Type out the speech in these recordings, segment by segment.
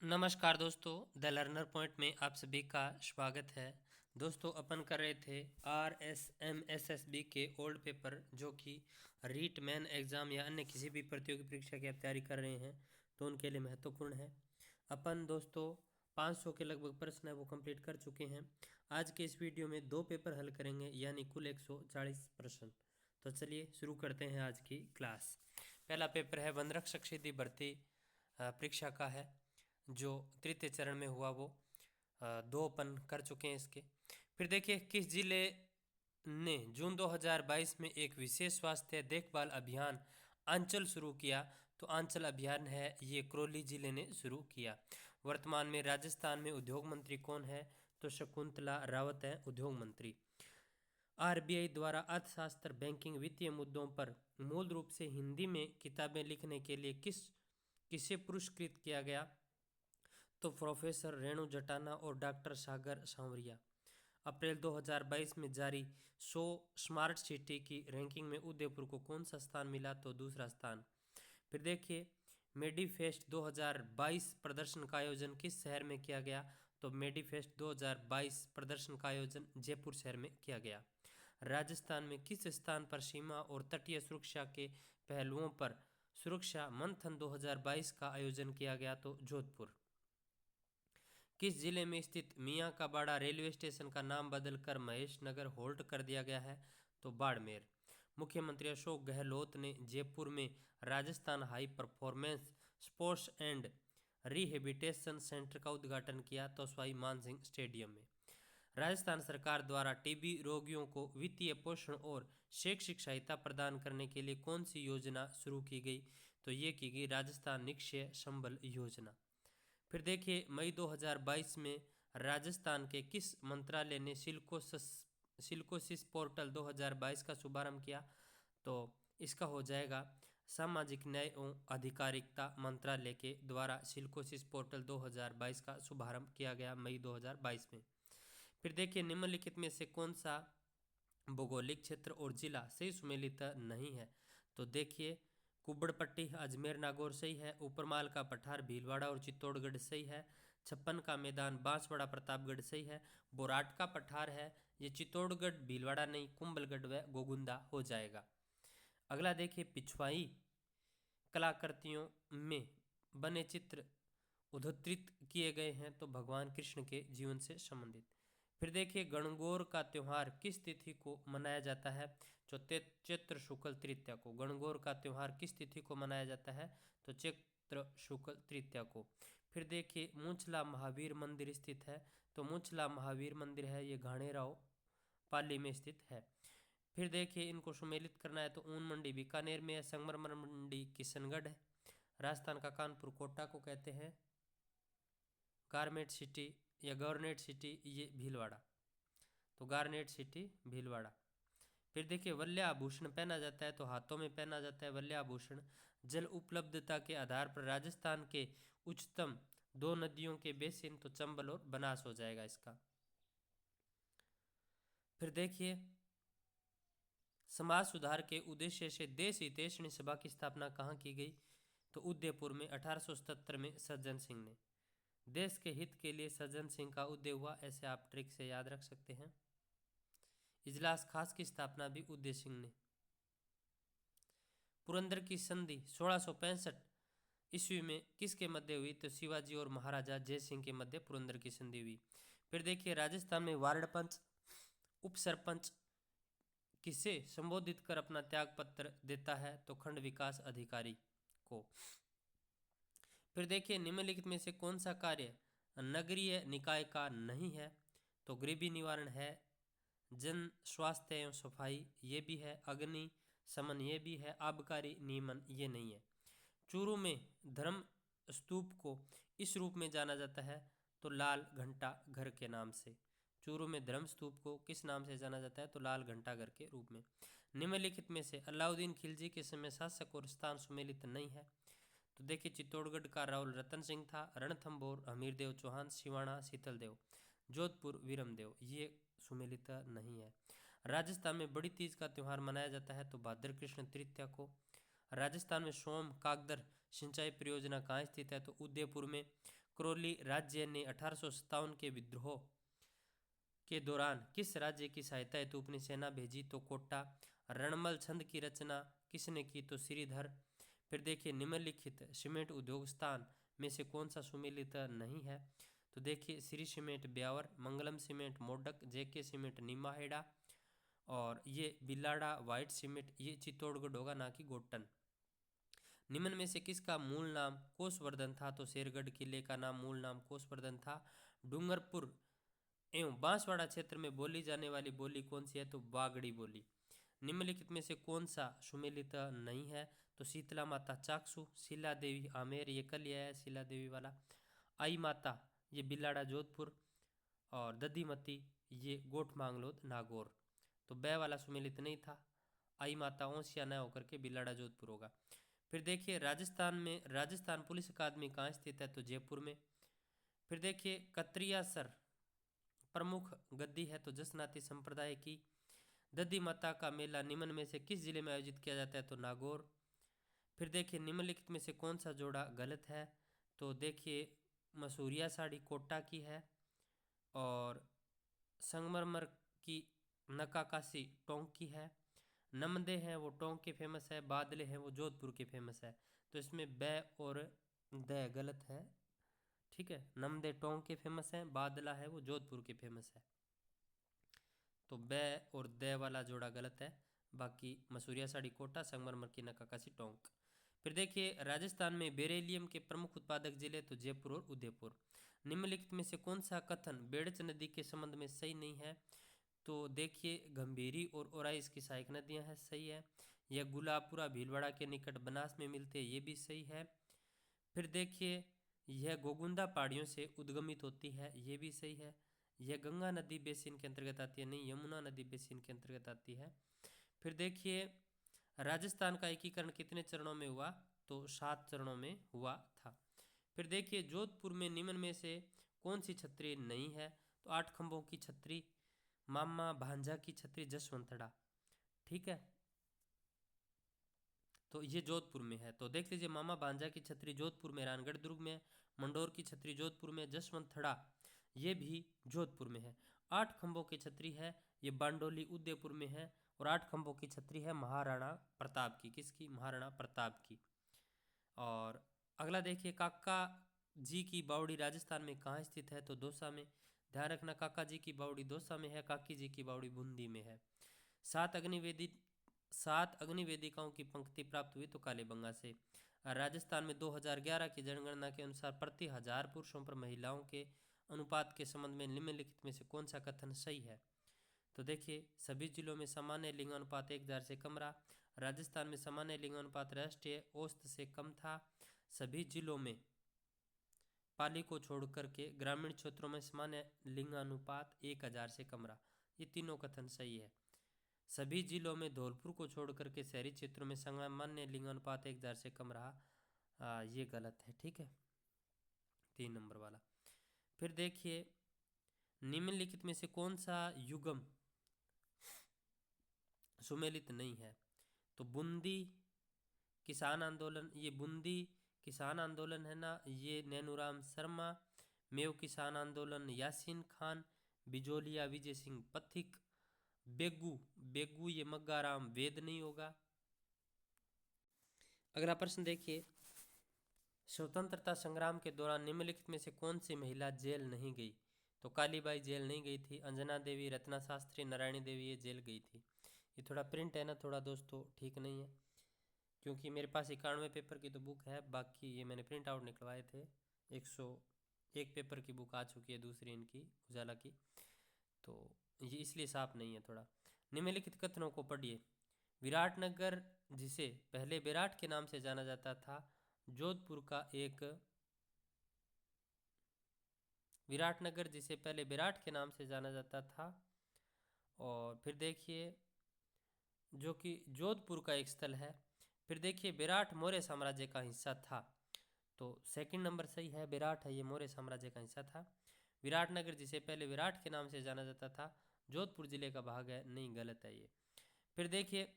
नमस्कार दोस्तों, the learner point में आप सभी का स्वागत है। दोस्तों, अपन कर रहे थे RSMSSB के ओल्ड पेपर, जो कि रीट मेन एग्ज़ाम या अन्य किसी भी प्रतियोगी परीक्षा की आप तैयारी कर रहे हैं तो उनके लिए महत्वपूर्ण है। अपन दोस्तों 500 के लगभग प्रश्न है वो कंप्लीट कर चुके हैं। आज के इस वीडियो में 2 पेपर हल करेंगे, यानी कुल 140 प्रश्न। तो चलिए शुरू करते हैं आज की क्लास। पहला पेपर है वन रक्षक सिद्धि भर्ती परीक्षा का है, जो तृतीय चरण में हुआ। वो 2 अपन कर चुके हैं इसके। फिर देखिए, किस जिले ने जून 2022 में एक विशेष स्वास्थ्य देखभाल अभियान आंचल शुरू किया? तो आंचल अभियान है ये करौली जिले ने शुरू किया। वर्तमान में राजस्थान में उद्योग मंत्री कौन है? तो शकुंतला रावत है उद्योग मंत्री। RBI द्वारा अर्थशास्त्र, बैंकिंग, वित्तीय मुद्दों पर मूल रूप से हिंदी में किताबें लिखने के लिए किसे पुरस्कृत किया गया? तो प्रोफेसर रेणु जटाना और डॉक्टर सागर सांवरिया। अप्रैल 2022 में जारी 100 स्मार्ट सिटी की रैंकिंग में उदयपुर को कौन सा स्थान मिला? तो दूसरा स्थान। फिर देखिए, मेडीफेस्ट 2022 प्रदर्शन का आयोजन किस शहर में किया गया? तो मेडीफेस्ट 2022 प्रदर्शन का आयोजन जयपुर शहर में किया गया। राजस्थान में किस स्थान पर सीमा और तटीय सुरक्षा के पहलुओं पर सुरक्षा मंथन 2022 का आयोजन किया गया? तो जोधपुर। किस जिले में स्थित मियाँ का बाड़ा रेलवे स्टेशन का नाम बदलकर महेश नगर होल्ट कर दिया गया है? तो बाड़मेर। मुख्यमंत्री अशोक गहलोत ने जयपुर में Rajasthan high performance sports and rehabilitation centre का उद्घाटन किया? तो सवाई मानसिंह स्टेडियम में। राजस्थान सरकार द्वारा टीबी रोगियों को वित्तीय पोषण और शैक्षिक सहायता प्रदान करने के लिए कौन सी योजना शुरू की गई? तो ये की गई राजस्थान निक्षय संबल योजना। फिर देखिए, मई 2022 में राजस्थान के किस मंत्रालय ने सिल्कोसिस पोर्टल 2022 का शुभारंभ किया? तो इसका हो जाएगा सामाजिक न्याय एवं अधिकारिता मंत्रालय के द्वारा सिल्कोसिस पोर्टल 2022 का शुभारंभ किया गया मई 2022 में। फिर देखिए, निम्नलिखित में से कौन सा भौगोलिक क्षेत्र और जिला सही सुमेलित नहीं है? तो देखिए, कुब्बड़पट्टी अजमेर नागौर सही है। ऊपरमाल का पठार भीलवाड़ा और चित्तौड़गढ़ सही है। छप्पन का मैदान बांसवाड़ा प्रतापगढ़ सही है। बोराट का पठार है ये चित्तौड़गढ़ भीलवाड़ा नहीं, कुंभलगढ़ व गोगुंदा हो जाएगा। अगला देखिए, पिछवाई कलाकृतियों में बने चित्र उद्धृत किए गए हैं? तो भगवान कृष्ण के जीवन से संबंधित। फिर देखिए, गणगौर का त्यौहार किस तिथि को मनाया जाता है? तो चैत्र शुक्ल तृतीया को। गणगौर का त्यौहार किस तिथि को मनाया जाता है? तो चैत्र शुक्ल तृतीया को। फिर देखिए, मूंछला महावीर मंदिर स्थित है? तो मूंछला महावीर मंदिर है ये घाणेराव पाली में स्थित है। फिर देखिए, इनको सुमेलित करना है तो ऊन मंडी बीकानेर में है, संगमरमर मंडी किशनगढ़ है। राजस्थान का कानपुर कोटा को कहते हैं। गारमेंट सिटी या गवर्नेट सिटी ये भीलवाड़ा। तो गारनेट सिटी भीलवाड़ा। फिर देखिए, वल्ल्याभूषण पहना जाता है तो हाथों में पहना जाता है वल्ल्याभूषण। जल उपलब्धता के आधार पर राजस्थान के उच्चतम 2 नदियों के बेसिन? तो चंबल और बनास हो जाएगा इसका। फिर देखिए, समाज सुधार के उद्देश्य से देश हितैषणी सभा की स्थापना कहाँ की गई? तो उदयपुर में 1877 में सज्जन सिंह ने। देश के हित के लिए सज्जन सिंह का उदय हुआ, ऐसे आप ट्रिक से याद रख सकते हैं। इजलास खास की स्थापना भी उदय सिंह ने। पुरंदर की संधि 1665 ईस्वी में किसके मध्य हुई? तो शिवाजी और महाराजा जय सिंह के मध्य पुरंदर की संधि हुई। फिर देखिए, राजस्थान में वार्ड पंच उप सरपंच किसे संबोधित कर अपना त्याग पत्र देता है? तो खंड विकास अधिकारी को। फिर देखिए, निम्नलिखित में से कौन सा कार्य नगरीय निकाय का नहीं है? तो गरीबी निवारण है, जन स्वास्थ्य एवं सफाई ये भी है, अग्नि शमन ये भी है, आबकारी नियमन ये नहीं है। चूरू में धर्म स्तूप को इस रूप में जाना जाता है? तो लाल घंटा घर के नाम से। चूरू में धर्म स्तूप को किस नाम से जाना जाता है? तो लाल घंटा घर के रूप में। निम्नलिखित में से अलाउद्दीन खिलजी के समय शासक और स्थान सुमेलित नहीं है? तो देखिए, चित्तौड़गढ़ का राहुल रतन सिंह था, रणथंभौर हमीरदेव चौहान, सिवाणा शीतलदेव, जोधपुर वीरमदेव ये सुमेलित नहीं है। राजस्थान में बड़ी तीज का त्यौहार मनाया जाता है? तो भाद्र कृष्ण तृतीया को। राजस्थान में सोम कागदर सिंचाई परियोजना कहाँ स्थित है? तो उदयपुर में। करौली राज्य ने 1857 के विद्रोह के दौरान किस राज्य की सहायता हेतु अपनी सेना भेजी? तो कोटा। रणमल छंद की रचना किसने की? तो श्रीधर। फिर देखिए निम्नलिखित सीमेंट उद्योग स्थान में से कौन सा सुमेलित नहीं है? तो देखिए श्री सीमेंट ब्यावर, मंगलम सीमेंट मोडक, जेके सीमेंट नीमाहेड़ा और ये बिलाड़ा व्हाइट सीमेंट ये चित्तौड़गढ़ होगा, ना कि गोटन। निम्न में से किसका मूल नाम कोसवर्धन था? तो शेरगढ़ किले का नाम मूल नाम कोसवर्धन था। डूंगरपुर एवं बांसवाड़ा क्षेत्र में बोली जाने वाली बोली कौन सी है? तो बागड़ी बोली। निम्नलिखित में से कौन सा सुमेलित नहीं है? तो शीतला माता चाकसू, शिला देवी आमेर, ये कल यह है शिला देवी वाला। आई माता ये बिलाड़ा जोधपुर और दधीमती ये गोठ मांगलोद नागौर। तो बै वाला सुमेलित नहीं था, आई माता ओसिया न होकर के बिलाड़ा जोधपुर होगा। फिर देखिए राजस्थान में राजस्थान पुलिस अकादमी कहाँ स्थित है? तो जयपुर में। फिर देखिए कतरिया सर प्रमुख गद्दी है तो जसनाती संप्रदाय की। दधी माता का मेला निम्न में से किस जिले में आयोजित किया जाता है? तो नागौर। फिर देखिए निम्नलिखित में से कौन सा जोड़ा गलत है? तो देखिए मसूरिया साड़ी कोटा की है और संगमरमर की नक्काशी टोंक की है। नमदे हैं वो टोंक के फेमस है, बादले हैं वो जोधपुर के फेमस है। तो इसमें बै और द गलत है, ठीक है। नमदे टोंक के फेमस है, बादला है वो जोधपुर के फेमस है। तो बै और द वाला जोड़ा गलत है। बाकी मसूरिया साड़ी कोटा, संगमरमर की नक्काशी टोंक। फिर देखिए राजस्थान में बेरेलियम के प्रमुख उत्पादक जिले तो जयपुर और उदयपुर। निम्नलिखित में से कौन सा कथन बेड़च नदी के संबंध में सही नहीं है? तो देखिए गंभीरी और ओराई इसकी सहायक नदियां हैं, सही है। यह गुलाबपुरा भीलवाड़ा के निकट बनास में मिलते हैं, ये भी सही है। फिर देखिए यह गोगुंदा पहाड़ियों से उद्गमित होती है, ये भी सही है। यह गंगा नदी बेसिन के अंतर्गत आती है, नहीं यमुना नदी बेसिन के अंतर्गत आती है। फिर देखिए राजस्थान का एकीकरण कितने चरणों में हुआ? तो 7 चरणों में हुआ था। फिर देखिए जोधपुर में निम्न में से कौन सी छतरी नहीं है? तो 8 खंभों की छतरी, मामा भांजा की छतरी, जसवंतड़ा, ठीक है। तो ये जोधपुर में है। तो देख लीजिए मामा भांजा की छतरी जोधपुर में, रानगढ़ दुर्ग में, मंडोर की छतरी जोधपुर में, जसवंतड़ा ये भी जोधपुर में है। 8 खंभों की छतरी है ये बांडोली उदयपुर में है और 8 खंभों की छतरी है महाराणा प्रताप की। किसकी? महाराणा प्रताप की। और अगला देखिए काका जी की बावड़ी राजस्थान में कहाँ स्थित है? तो दौसा में। ध्यान रखना काका जी की बावड़ी दौसा में है, काकी जी की बावड़ी बूंदी में है। 7 अग्निवेदिकाओं की पंक्ति प्राप्त हुई तो कालीबंगा से। राजस्थान में 2011 की जनगणना के अनुसार प्रति 1000 पुरुषों पर महिलाओं के अनुपात के संबंध में निम्नलिखित में से कौन सा कथन सही है? तो देखिए सभी जिलों में सामान्य लिंगानुपात 1000 से कम रहा। राजस्थान में सामान्य लिंगानुपात राष्ट्रीय औसत से कम था। सभी जिलों में पाली को छोड़ करके ग्रामीण क्षेत्रों में सामान्य लिंगानुपात 1000 से कम रहा। ये तीनों कथन सही है। सभी जिलों में धौलपुर को छोड़ करके शहरी क्षेत्रों में सामान्य लिंगानुपात 1000 से कम रहा, ये गलत है, ठीक है, 3 नंबर वाला। फिर देखिए निम्नलिखित में से कौन सा युगम सुमेलित नहीं है? तो बूंदी किसान आंदोलन, ये बूंदी किसान आंदोलन है ना, ये नैनूराम शर्मा। मेव किसान आंदोलन यासीन खान, बिजोलिया विजय सिंह पथिक। बेगू बेगू ये मग्गाराम वेद नहीं होगा। अगला प्रश्न देखिए स्वतंत्रता संग्राम के दौरान निम्नलिखित में से कौन सी महिला जेल नहीं गई? तो कालीबाई जेल नहीं गई थी, अंजना देवी, रत्ना शास्त्री, नारायणी देवी ये जेल गई थी। ये थोड़ा प्रिंट है ना थोड़ा दोस्तों ठीक नहीं है, क्योंकि मेरे पास 91 पेपर की तो बुक है, बाकी ये मैंने प्रिंट आउट निकलवाए थे। 101 पेपर की बुक आ चुकी है दूसरी इनकी उजाला की, तो ये इसलिए साफ नहीं है थोड़ा। निम्नलिखित कथनों को पढ़िए। विराटनगर जिसे पहले विराट के नाम से जाना जाता था, जोधपुर का एक विराटनगर जिसे पहले विराट के नाम से जाना जाता था। और फिर देखिए जो कि जोधपुर का एक स्थल है। फिर देखिए विराट मौर्य साम्राज्य का हिस्सा था, तो सेकंड नंबर सही है, विराट है ये मौर्य साम्राज्य का हिस्सा था। विराटनगर जिसे पहले विराट के नाम से जाना जाता था, जोधपुर जिले का भाग है, नहीं गलत है ये। फिर देखिए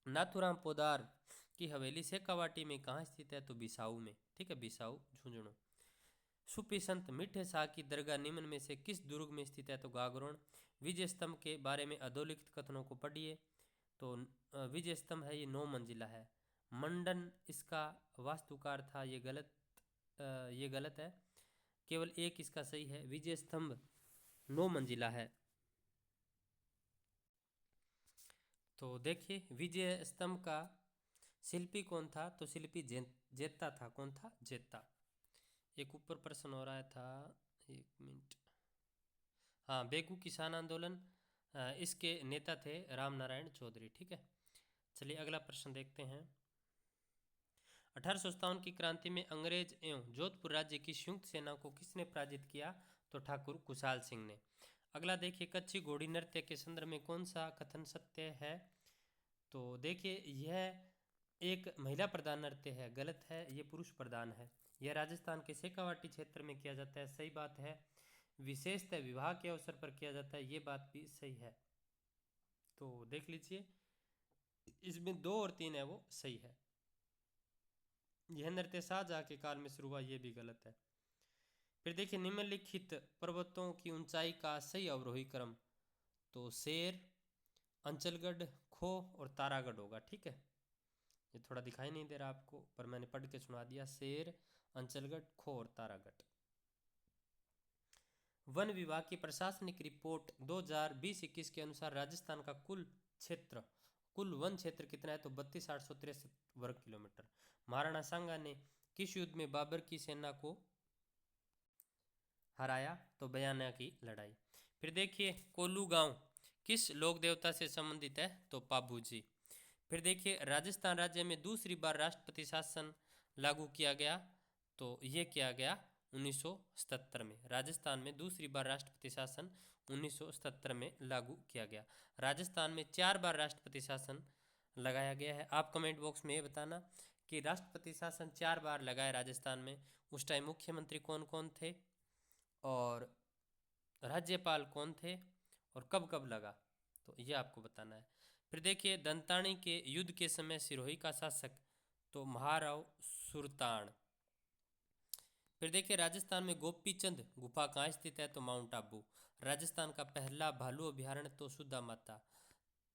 नाथूराम पोदार की हवेली शेखावाटी में कहाँ स्थित है? तो बिसाऊ में, ठीक है, बिसाऊ झुंझुनू। सूफी संत मीठे शाह की दरगाह निम्न में से किस दुर्ग में स्थित है? तो गागरोन। विजय स्तंभ के बारे में अधोलिखित कथनों को पढ़िए। तो विजय स्तंभ है ये 9 मंजिला है। मंडन इसका वास्तुकार था, ये गलत है। केवल एक इसका सही है। विजय स्तंभ 9 मंजिला है। तो देखिए विजय स्तंभ का शिल्पी कौन था? तो शिल्पी जेता था। कौन था? जेता। एक ऊपर प्रश्न हो रहा था, एक मिनट। हाँ, बेगू किसान आंदोलन, इसके नेता थे राम नारायण चौधरी। ठीक है, चलिए अगला प्रश्न देखते हैं। 1857 की क्रांति में अंग्रेज एवं जोधपुर राज्य की संयुक्त सेना को किसने पराजित किया? तो ठाकुर कुशाल सिंह ने। अगला देखिए, कच्ची घोड़ी नृत्य के संदर्भ में कौन सा कथन सत्य है? तो देखिए यह एक महिला प्रधान नृत्य है। गलत है, ये पुरुष प्रधान है। यह राजस्थान के शेखावाटी क्षेत्र में किया जाता है। सही बात है। विशेषतः विवाह के अवसर पर किया जाता है। ये बात भी सही है। तो देख लीजिए, इसमें 2 और 3 है वो सही है। यह नृत्य शाहजहां के काल में शुरू हुआ, ये भी गलत है। फिर देखिए, निम्नलिखित पर्वतों की ऊंचाई का सही अवरोही क्रम। तो शेर, अंचलगढ़, खो और तारागढ़ होगा। ठीक है, ये थोड़ा दिखाई नहीं दे रहा आपको, पर मैंने पढ़ के सुना दिया। शेर, अंचलगढ़, खो और तारागढ़। वन विभाग की प्रशासनिक रिपोर्ट 2020-21 के अनुसार राजस्थान का कुल वन क्षेत्र कितना है? तो 32,863 वर्ग किलोमीटर। महाराणा सांगा ने किस युद्ध में बाबर की सेना को हराया? तो बयाना की लड़ाई। फिर देखिए, कोल्लू गांव किस लोक देवता से संबंधित है? तो पाबू जी। फिर देखिए, राजस्थान राज्य में दूसरी बार राष्ट्रपति शासन लागू किया गया। तो ये किया गया 1977 में। राजस्थान में दूसरी बार राष्ट्रपति शासन 1977 में लागू किया गया। राजस्थान में 4 बार राष्ट्रपति शासन लगाया गया है। आप कमेंट बॉक्स में ये बताना कि राष्ट्रपति शासन 4 बार लगाए राजस्थान में। उस टाइम मुख्यमंत्री कौन कौन थे और राज्यपाल कौन थे और कब कब लगा, तो ये आपको बताना है। फिर देखिए, दंतानी के युद्ध के समय सिरोही का शासक तो महाराव सुरतान। फिर देखिए, राजस्थान में गोपीचंद गुफा कहाँ स्थित है? तो माउंट आबू। राजस्थान का पहला भालू अभ्यारण्य तो सुधा माता।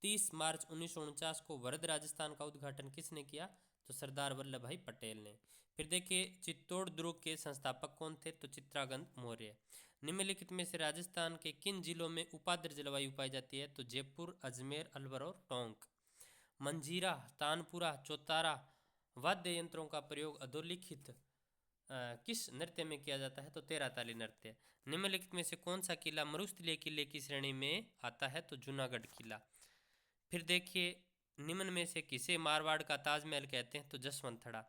30 मार्च 1949 को वरद राजस्थान का उद्घाटन किसने किया? तो सरदार वल्लभ भाई पटेल ने। फिर देखिए, चित्तौड़ दुर्ग के संस्थापक कौन थे? तो चित्रागंद मौर्य। निम्नलिखित में से राजस्थान के किन जिलों में उपाद्र जलवायु पाई जाती है? तो जयपुर, अजमेर, अलवर और टोंक। मंजीरा, तानपुरा, चौतारा वाद्य यंत्रों का प्रयोग अधोलिखित किस नृत्य में किया जाता है? तो तेरह ताली नृत्य। निम्नलिखित में से कौन सा किला मरुस्थलीय किले की श्रेणी में आता है? तो जूनागढ़ किला। फिर देखिए, निम्न में से किसे मारवाड़ का ताजमहल कहते हैं? तो जसवंतड़ा।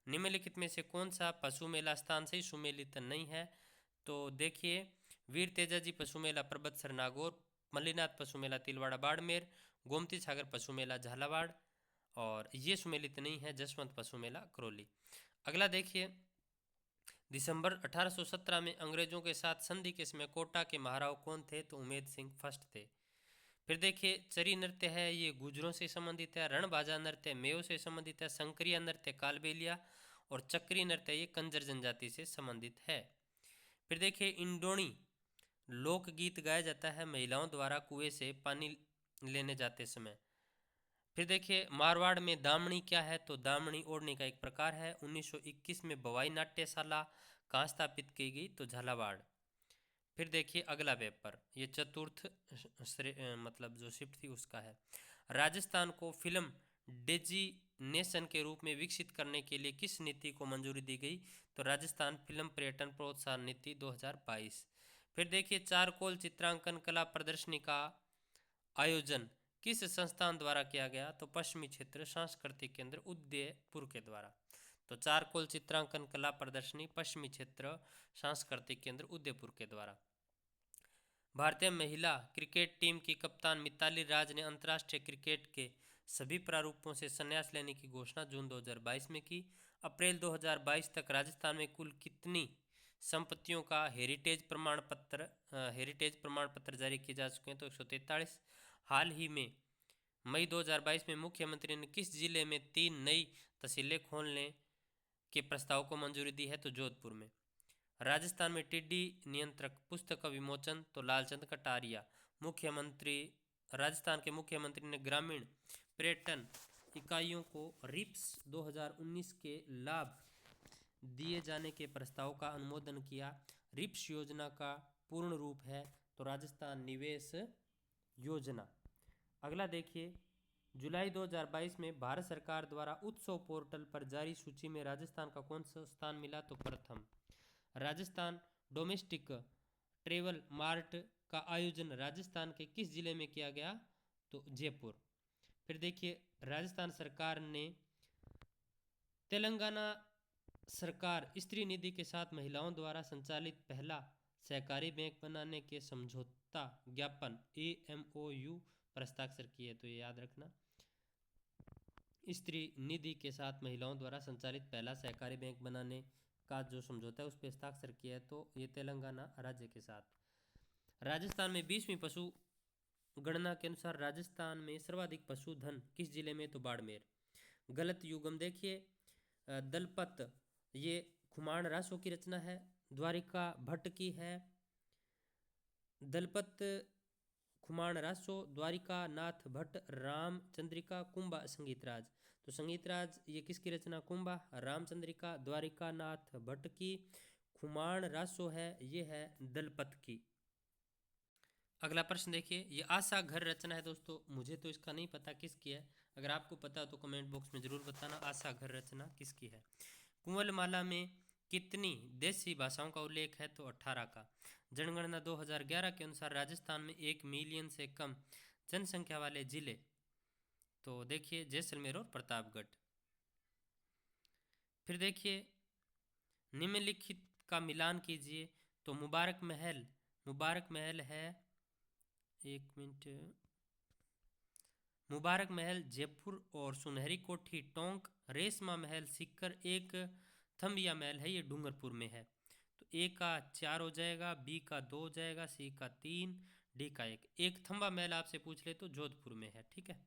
निम्नलिखित में से कौन सा पशु मेला स्थान से सुमेलित नहीं है? तो देखिए, वीर तेजाजी पशु मेला परबतसर नागौर, मल्लीनाथ पशु मेला तिलवाड़ा बाड़मेर, गोमती सागर पशु मेला झालावाड़, और ये सुमेलित नहीं है जसवंत पशु मेला करौली। अगला देखिए, दिसंबर 1817 में अंग्रेजों के साथ संधि के समय कोटा के महाराव कौन थे? तो उमेद सिंह फर्स्ट थे। फिर देखिए, चरी नृत्य है ये गुजरों से संबंधित है। रणबाजा नृत्य मेयो से संबंधित है। संक्रिया नृत्य कालबेलिया, और चक्री नृत्य ये कंजर जनजाति से संबंधित है। फिर देखिए, इंडोणी लोकगीत गाया जाता है महिलाओं द्वारा कुएं से पानी लेने जाते समय। फिर देखिए, मारवाड़ में दामनी क्या है? तो दामनी ओढ़ने का एक प्रकार है। 1921 में बवाई नाट्यशाला कहाँ स्थापित की गई? तो झालावाड़। फिर देखिए, अगला पेपर ये चतुर्थ मतलब जो शिफ्ट थी उसका है। राजस्थान को फिल्म डेजिनेशन के रूप में विकसित करने के लिए किस नीति को मंजूरी दी गई? तो राजस्थान फिल्म पर्यटन प्रोत्साहन नीति 2022। फिर देखिए, चारकोल चित्रांकन कला प्रदर्शनी का आयोजन किस संस्थान द्वारा किया गया? तो पश्चिमी क्षेत्र सांस्कृतिक केंद्र उदयपुर के द्वारा। तो चारकोल चित्रांकन कला प्रदर्शनी पश्चिमी क्षेत्र सांस्कृतिक केंद्र उदयपुर के द्वारा। भारतीय महिला क्रिकेट टीम की कप्तान मिताली राज ने अंतर्राष्ट्रीय क्रिकेट के सभी प्रारूपों से संन्यास लेने की घोषणा जून 2022 में की। अप्रैल 2022 तक राजस्थान में कुल कितनी संपत्तियों का हेरिटेज प्रमाण पत्र जारी किए जा चुके हैं? तो 143। हाल ही में मई 2022 में मुख्यमंत्री ने किस जिले में 3 नई तहसीलें खोलने के प्रस्ताव को मंजूरी दी है? तो जोधपुर में। राजस्थान में टिड्डी नियंत्रक पुस्तक का विमोचन, तो लालचंद कटारिया। मुख्यमंत्री, राजस्थान के मुख्यमंत्री ने ग्रामीण पर्यटन इकाइयों को रिप्स 2019 के लाभ दिए जाने के प्रस्ताव का अनुमोदन किया। रिप्स योजना का पूर्ण रूप है तो राजस्थान निवेश योजना। अगला देखिए, जुलाई 2022 में भारत सरकार द्वारा उत्सव पोर्टल पर जारी सूची में राजस्थान का कौन सा स्थान मिला, तो प्रथम। राजस्थान डोमेस्टिक ट्रेवल मार्ट का आयोजन राजस्थान के किस जिले में किया गया, तो जयपुर। फिर देखिए, राजस्थान सरकार ने तेलंगाना सरकार स्त्री निधि के साथ महिलाओं द्वारा संचालित पहला सहकारी बैंक बनाने के समझौता ज्ञापन AMOU पर हस्ताक्षर किए, तो ये याद रखना। स्त्री निधि के साथ महिलाओं द्वारा संचालित पहला सहकारी बैंक बनाने का जो समझौता है उस पर हस्ताक्षर किया है, तो ये तेलंगाना राज्य के साथ। राजस्थान में 20वीं पशु गणना के अनुसार राजस्थान में सर्वाधिक पशुधन किस जिले में, तो बाड़मेर। गलत युगम देखिए, दलपत ये खुमान रासो की रचना है, द्वारिका भट्ट की है। दलपत खुमान रासो, द्वारिका नाथ भट्ट, रामचंद्रिका, कुंभा संगीतराज। तो संगीतराज ये किसकी रचना, कुंभा। रामचंद्रिका द्वारिका नाथ भट्ट की, खुमान रासो है ये है दलपत की। अगला प्रश्न देखिए, ये आशा घर रचना है दोस्तों, मुझे तो इसका नहीं पता किसकी है, अगर आपको पता हो तो कमेंट बॉक्स में जरूर बताना आशा घर रचना किसकी है। कुंवलमाला में कितनी देसी भाषाओं का उल्लेख है, तो 18 का। जनगणना 2011 के अनुसार राजस्थान में 1 मिलियन से कम जनसंख्या वाले जिले, तो देखिए जैसलमेर और प्रतापगढ़। फिर देखिए, निम्नलिखित का मिलान कीजिए, तो मुबारक महल है, एक मिनट, मुबारक महल जयपुर और सुनहरी कोठी टोंक, रेशमा महल सीकर, एक थम्बिया महल है ये डूंगरपुर में है। तो ए का 4 हो जाएगा, बी का 2 हो जाएगा, सी का 3, डी का 1। एक थम्बा महल आपसे पूछ ले तो जोधपुर में है, ठीक है।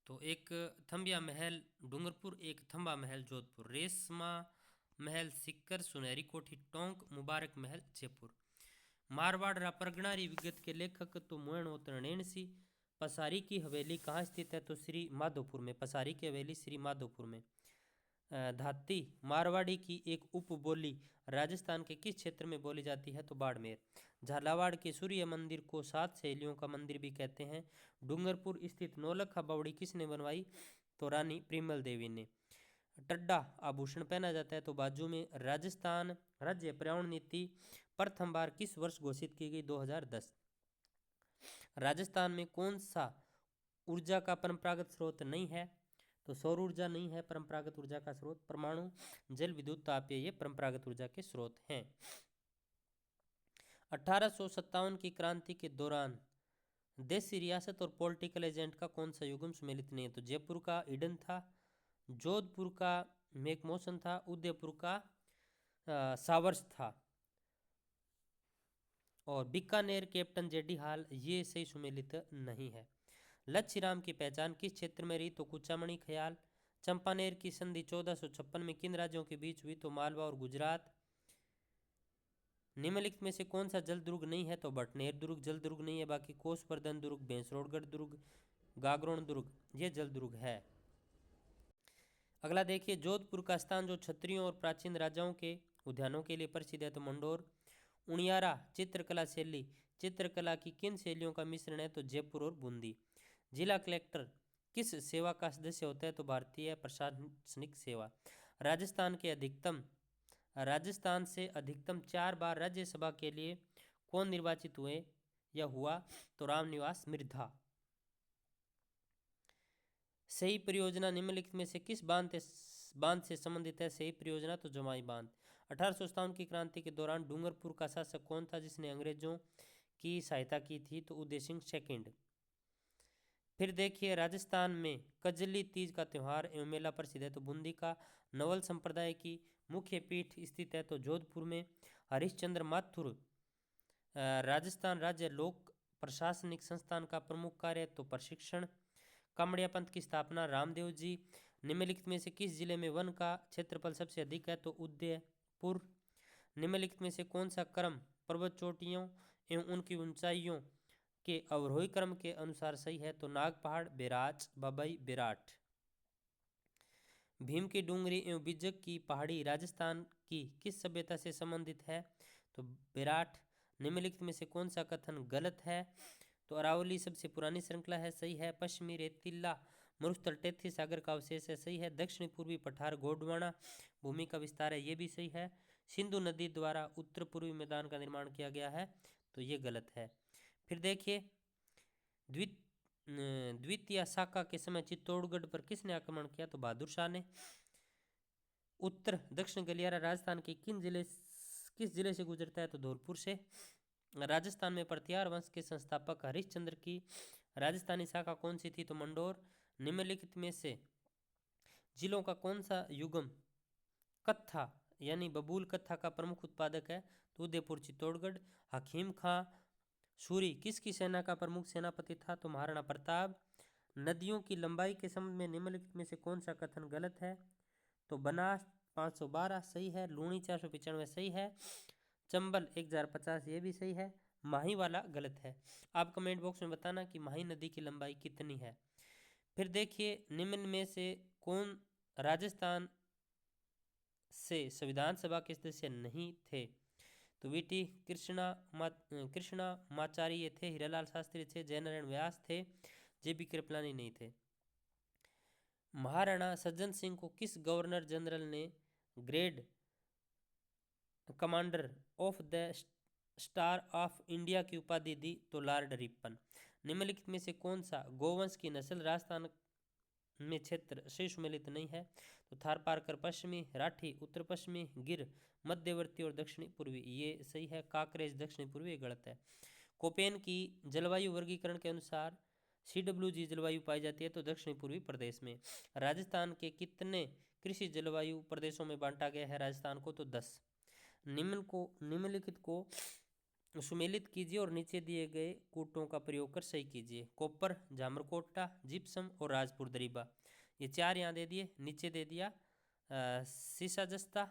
तो एक थम्बिया महल डूंगरपुर, एक थम्बा महल जोधपुर, रेशमा महल सीकर, सुनहरी कोठी टोंक, मुबारक महल जयपुर। मारवाड़ रा परगना री विगत के लेखक, तो मोहन सी। पसारी की हवेली कहाँ स्थित है, तो श्री माधोपुर में। पसारी की हवेली श्री माधोपुर में। धाती मारवाड़ी की एक उपबोली राजस्थान के किस क्षेत्र में बोली जाती है, तो बाड़मेर। झालावाड़ के सूर्य मंदिर को 7 सहेलियों का मंदिर भी कहते हैं। डूंगरपुर स्थित नौलखा बावड़ी किसने बनवाई, तो रानी प्रिमल देवी ने। टड्डा आभूषण पहना जाता है, तो बाजू में। राजस्थान राज्य पर्यावरण नीति प्रथम बार किस वर्ष घोषित की गई, 2010। राजस्थान में कौन सा ऊर्जा का परंपरागत स्रोत नहीं है, तो सौर ऊर्जा नहीं है परंपरागत ऊर्जा का स्रोत। परमाणु, जल विद्युत, तापीय ये परंपरागत ऊर्जा के स्रोत हैं। 1857 की क्रांति के दौरान देशी रियासत और पॉलिटिकल एजेंट का कौन सा युग्म सम्मिलित नहीं है, तो जयपुर का ईडन था, जोधपुर का मैकमोहन था, उदयपुर का सावर्स था, और बीकानेर कैप्टन जेडी हाल ये सही सुमेलित नहीं है। लक्ष्य राम की पहचान किस क्षेत्र में रही, तो कुचामणी ख्याल। चंपानेर की संधि 1456 में किन राज्यों के बीच हुई, तो मालवा और गुजरात। निम्नलिखित में से कौन सा जल दुर्ग नहीं है, तो बटनेर दुर्ग जल दुर्ग नहीं है, बाकी कोसवर्धन दुर्ग, भैंसरोडगढ़ दुर्ग, गागरोन दुर्ग ये जल दुर्ग है। अगला देखिए, जोधपुर का स्थान जो क्षत्रियों और प्राचीन राजाओं के उद्यानों के लिए प्रसिद्ध है, तो मंडोर। उनियारा चित्रकला शैली चित्रकला की किन शैलियों का मिश्रण है, तो जयपुर और बूंदी। जिला कलेक्टर किस सेवा का सदस्य होता है, तो भारतीय प्रशासनिक सेवा। राजस्थान से अधिकतम 4 बार राज्यसभा के लिए कौन निर्वाचित हुए या हुआ, तो रामनिवास मिर्धा। सही परियोजना निम्नलिखित में से किस बांध से संबंधित है, सही परियोजना, तो जमाई बांध। 1857 की क्रांति के दौरान डूंगरपुर का शासक कौन था जिसने अंग्रेजों की सहायता की थी, तो उदय सिंह सेकंड। फिर देखिए, राजस्थान में कजली तीज का त्यौहार एवं मेला प्रसिद्ध है, तो बूंदी का। नवल संप्रदाय की मुख्य पीठ स्थित है, तो जोधपुर में। हरिश्चंद्र माथुर राजस्थान राज्य लोक प्रशासनिक संस्थान का प्रमुख कार्य, तो प्रशिक्षण। कामड़िया पंथ की स्थापना रामदेव जी। निम्नलिखित में से किस जिले में वन का क्षेत्रफल सबसे अधिक है, तो उदयपुर। पुर। निम्नलिखित में से कौन सा क्रम पर्वत चोटियों एवं उनकी ऊंचाइयों के अवरोही क्रम के अनुसार सही है? तो नाग पहाड़, बेराच, बबई, बेराट। भीम की डूंगरी एवं बिज्जक की पहाड़ी राजस्थान की किस सभ्यता से संबंधित है? तो बेराट। निम्नलिखित में से कौन सा कथन गलत है? तो अरावली सबसे पुरानी श्रृंखला है, सही है। पश्चिमी रेतीला मरुस्थल टेथी सागर का अवशेष है, सही है। दक्षिणी पूर्वी पठार गोंडवाना भूमि का विस्तार है, ये भी सही है। सिंधु नदी द्वारा उत्तर पूर्वी मैदान का निर्माण किया गया है, तो ये गलत है। फिर देखिए, द्वितीय शाका के समय चित्तौड़गढ़ पर किसने आक्रमण किया? तो बहादुर शाह ने। उत्तर दक्षिण गलियारा राजस्थान के किस जिले से गुजरता है? तो धौलपुर से। राजस्थान में प्रत्यार वंश के संस्थापक हरिश्चंद्र की राजस्थानी शाखा कौन सी थी? तो मंडोर। निम्नलिखित में से जिलों का कौन सा युगम कत्था यानी बबूल कत्था का प्रमुख उत्पादक है? तो उदयपुर, चित्तौड़गढ़। हकीम खां सूरी किसकी सेना का प्रमुख सेनापति था? तो महाराणा प्रताप। नदियों की लंबाई के संबंध में निम्नलिखित में से कौन सा कथन गलत है? तो बनास 512 सही है। लूणी 495 सही है। चंबल 1050 ये भी सही है। माही वाला गलत है। आप कमेंट बॉक्स में बताना कि माही नदी की लंबाई कितनी है। फिर देखिए, निम्न में से कौन राजस्थान से संविधान सभा के सदस्य नहीं थे? तो वीटी कृष्णामाचार्य थे, हीरालाल शास्त्री थे, जयनारायण व्यास थे, जेबी कृपलानी नहीं थे। महाराणा सज्जन सिंह को किस गवर्नर जनरल ने grade commander of the star of India की उपाधि दी? तो लॉर्ड रिपन। निम्नलिखित में से कौन सा गोवंश की नस्ल राजस्थान में क्षेत्र से सुमेलित नहीं है? तो थारपारकर पश्चिमी, राठी उत्तर पश्चिमी, गिर मध्यवर्ती और दक्षिणी पूर्वी, ये सही है। काकरेज दक्षिणी पूर्वी, गलत है। कोपेन की जलवायु वर्गीकरण के अनुसार CWG जलवायु पाई जाती है, तो दक्षिणी पूर्वी प्रदेश में। राजस्थान के कितने कृषि जलवायु प्रदेशों में बांटा गया है राजस्थान को? तो 10। निम्नलिखित को सुमेलित कीजिए और नीचे दिए गए कूटों का प्रयोग कर सही कीजिए। कोपर, जामरकोटा, जिप्सम और राजपुर दरीबा, ये 4 यहाँ दे दिए। नीचे दे दिया सीसा जस्ता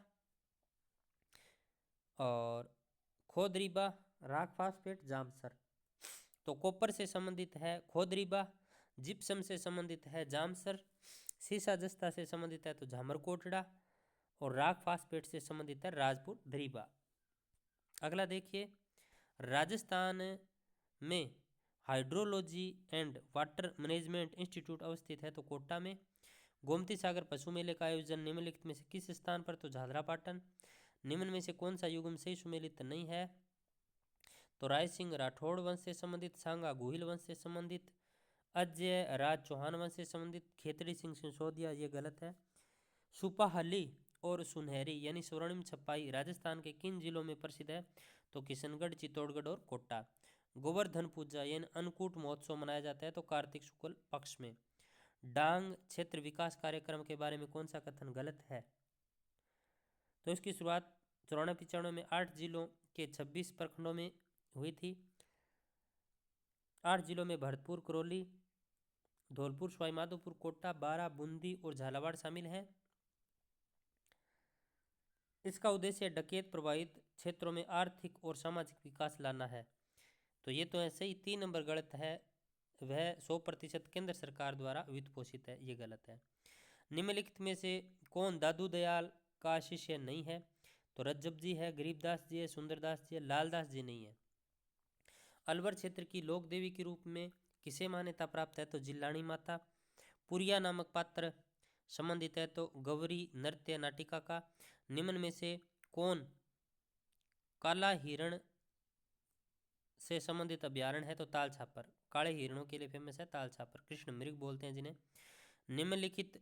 और खोदरीबा, राख फास्फेट, जामसर। तो कोपर से संबंधित है खोदरीबा, जिप्सम से संबंधित है जामसर, सीसा जस्ता से संबंधित है तो झामरकोटड़ा और राख फास्फेट से संबंधित है राजपुर दरीबा। अगला देखिए, राजस्थान में hydrology and water management institute अवस्थित है, तो कोटा में। गोमती सागर पशु मेले का आयोजन निम्नलिखित में से किस स्थान पर? तो झालरापाटन। निम्न में से कौन सा युग्म से सुमेलित नहीं है? तो राय सिंह राठौड़ वंश से संबंधित, सांगा गुहिल वंश से संबंधित, अजय राज चौहान वंश से संबंधित, खेतड़ी सिंह सिसोदिया, ये गलत है। सुपाहली और सुनहरी यानी स्वर्णिम छपाई राजस्थान के किन जिलों में प्रसिद्ध है? तो किशनगढ़, चित्तौड़गढ़ और कोटा। गोवर्धन पूजा यानी अन्नकूट महोत्सव मनाया जाता है, तो कार्तिक शुक्ल पक्ष में। डांग क्षेत्र विकास कार्यक्रम के बारे में कौन सा कथन गलत है? तो इसकी शुरुआत 94-95 में 8 जिलों के 26 प्रखंडों में हुई थी। 8 जिलों में भरतपुर, करौली, धौलपुर, सवाईमाधोपुर, कोटा, बारा, बूंदी और झालावाड़ शामिल हैं। इसका उद्देश्य डकैत प्रभावित क्षेत्रों में आर्थिक और सामाजिक विकास लाना है। तो ये तो ऐसे ही 3 नंबर गलत है, वह 100% केंद्र सरकार द्वारा वित्त पोषित है, ये गलत है। निम्नलिखित में से कौन दादू दयाल का शिष्य नहीं है? तो रज्जब जी है, गरीबदास जी है, सुंदरदास जी है, लालदास जी नहीं है। अलवर क्षेत्र की लोक देवी के रूप में किसे मान्यता प्राप्त है? तो जिल्लाणी माता। पुरिया नामक पात्र संबंधित है, तो गौरी नृत्य नाटिका का। निम्न में से कौन काला हिरण से संबंधित अभ्यारण्य है? तो ताल छापर। काले हिरणों के लिए फेमस है ताल छापर, कृष्ण मृग बोलते हैं जिन्हें। निम्नलिखित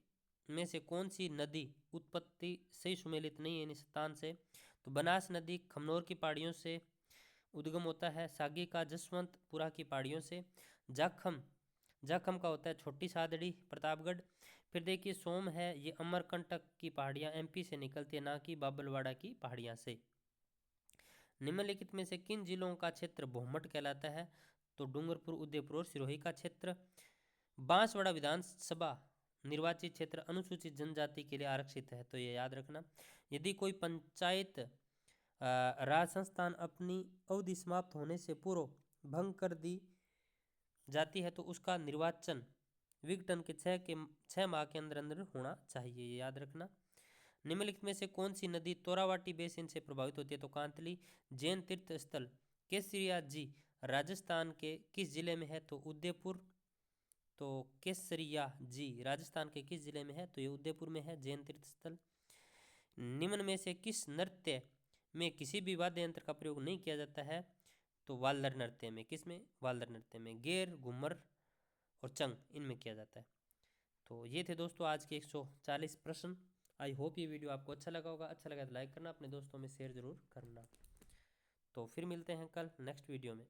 में से कौन सी नदी उत्पत्ति से सुमेलित नहीं है इन स्थान से? तो बनास नदी खमनोर की पहाड़ियों से उद्गम होता है, सागी का जसवंतपुरा की पहाड़ियों से, जाखम का होता है छोटी सादड़ी प्रतापगढ़। फिर देखिए, सोम है, ये अमरकंटक की पहाड़ियाँ MP से निकलती है, ना कि बाबलवाड़ा की पहाड़ियाँ से। निम्नलिखित में से किन जिलों का क्षेत्र भोमट कहलाता है? तो डूंगरपुर, उदयपुर और सिरोही का क्षेत्र। बांसवाड़ा विधानसभा निर्वाचित क्षेत्र अनुसूचित जनजाति के लिए आरक्षित है, तो ये याद रखना। यदि कोई पंचायत राज संस्थान अपनी अवधि समाप्त होने से पूर्व भंग कर दी जाती है तो उसका निर्वाचन विघटन के 6 माह के अंदर अंदर होना चाहिए, ये याद रखना। निम्नलिखित में से कौन सी नदी तोरावाटी बेसिन से प्रभावित होती है? तो कांतली। जैन तीर्थ स्थल केसरिया जी राजस्थान के किस जिले में है? तो उदयपुर। तो केसरिया जी राजस्थान के किस जिले में है? तो ये उदयपुर में है जैन तीर्थ स्थल। निम्न में से किस नृत्य में किसी भी वाद्य यंत्र का प्रयोग नहीं किया जाता है? तो वाल्लर नृत्य में। किस में? वाल्लर नृत्य में। गेर, घूमर और चंग इनमें किया जाता है। तो ये थे दोस्तों आज के 140 प्रश्न। आई होप ये वीडियो आपको अच्छा लगा होगा। अच्छा लगा तो लाइक करना, अपने दोस्तों में शेयर जरूर करना। तो फिर मिलते हैं कल नेक्स्ट वीडियो में।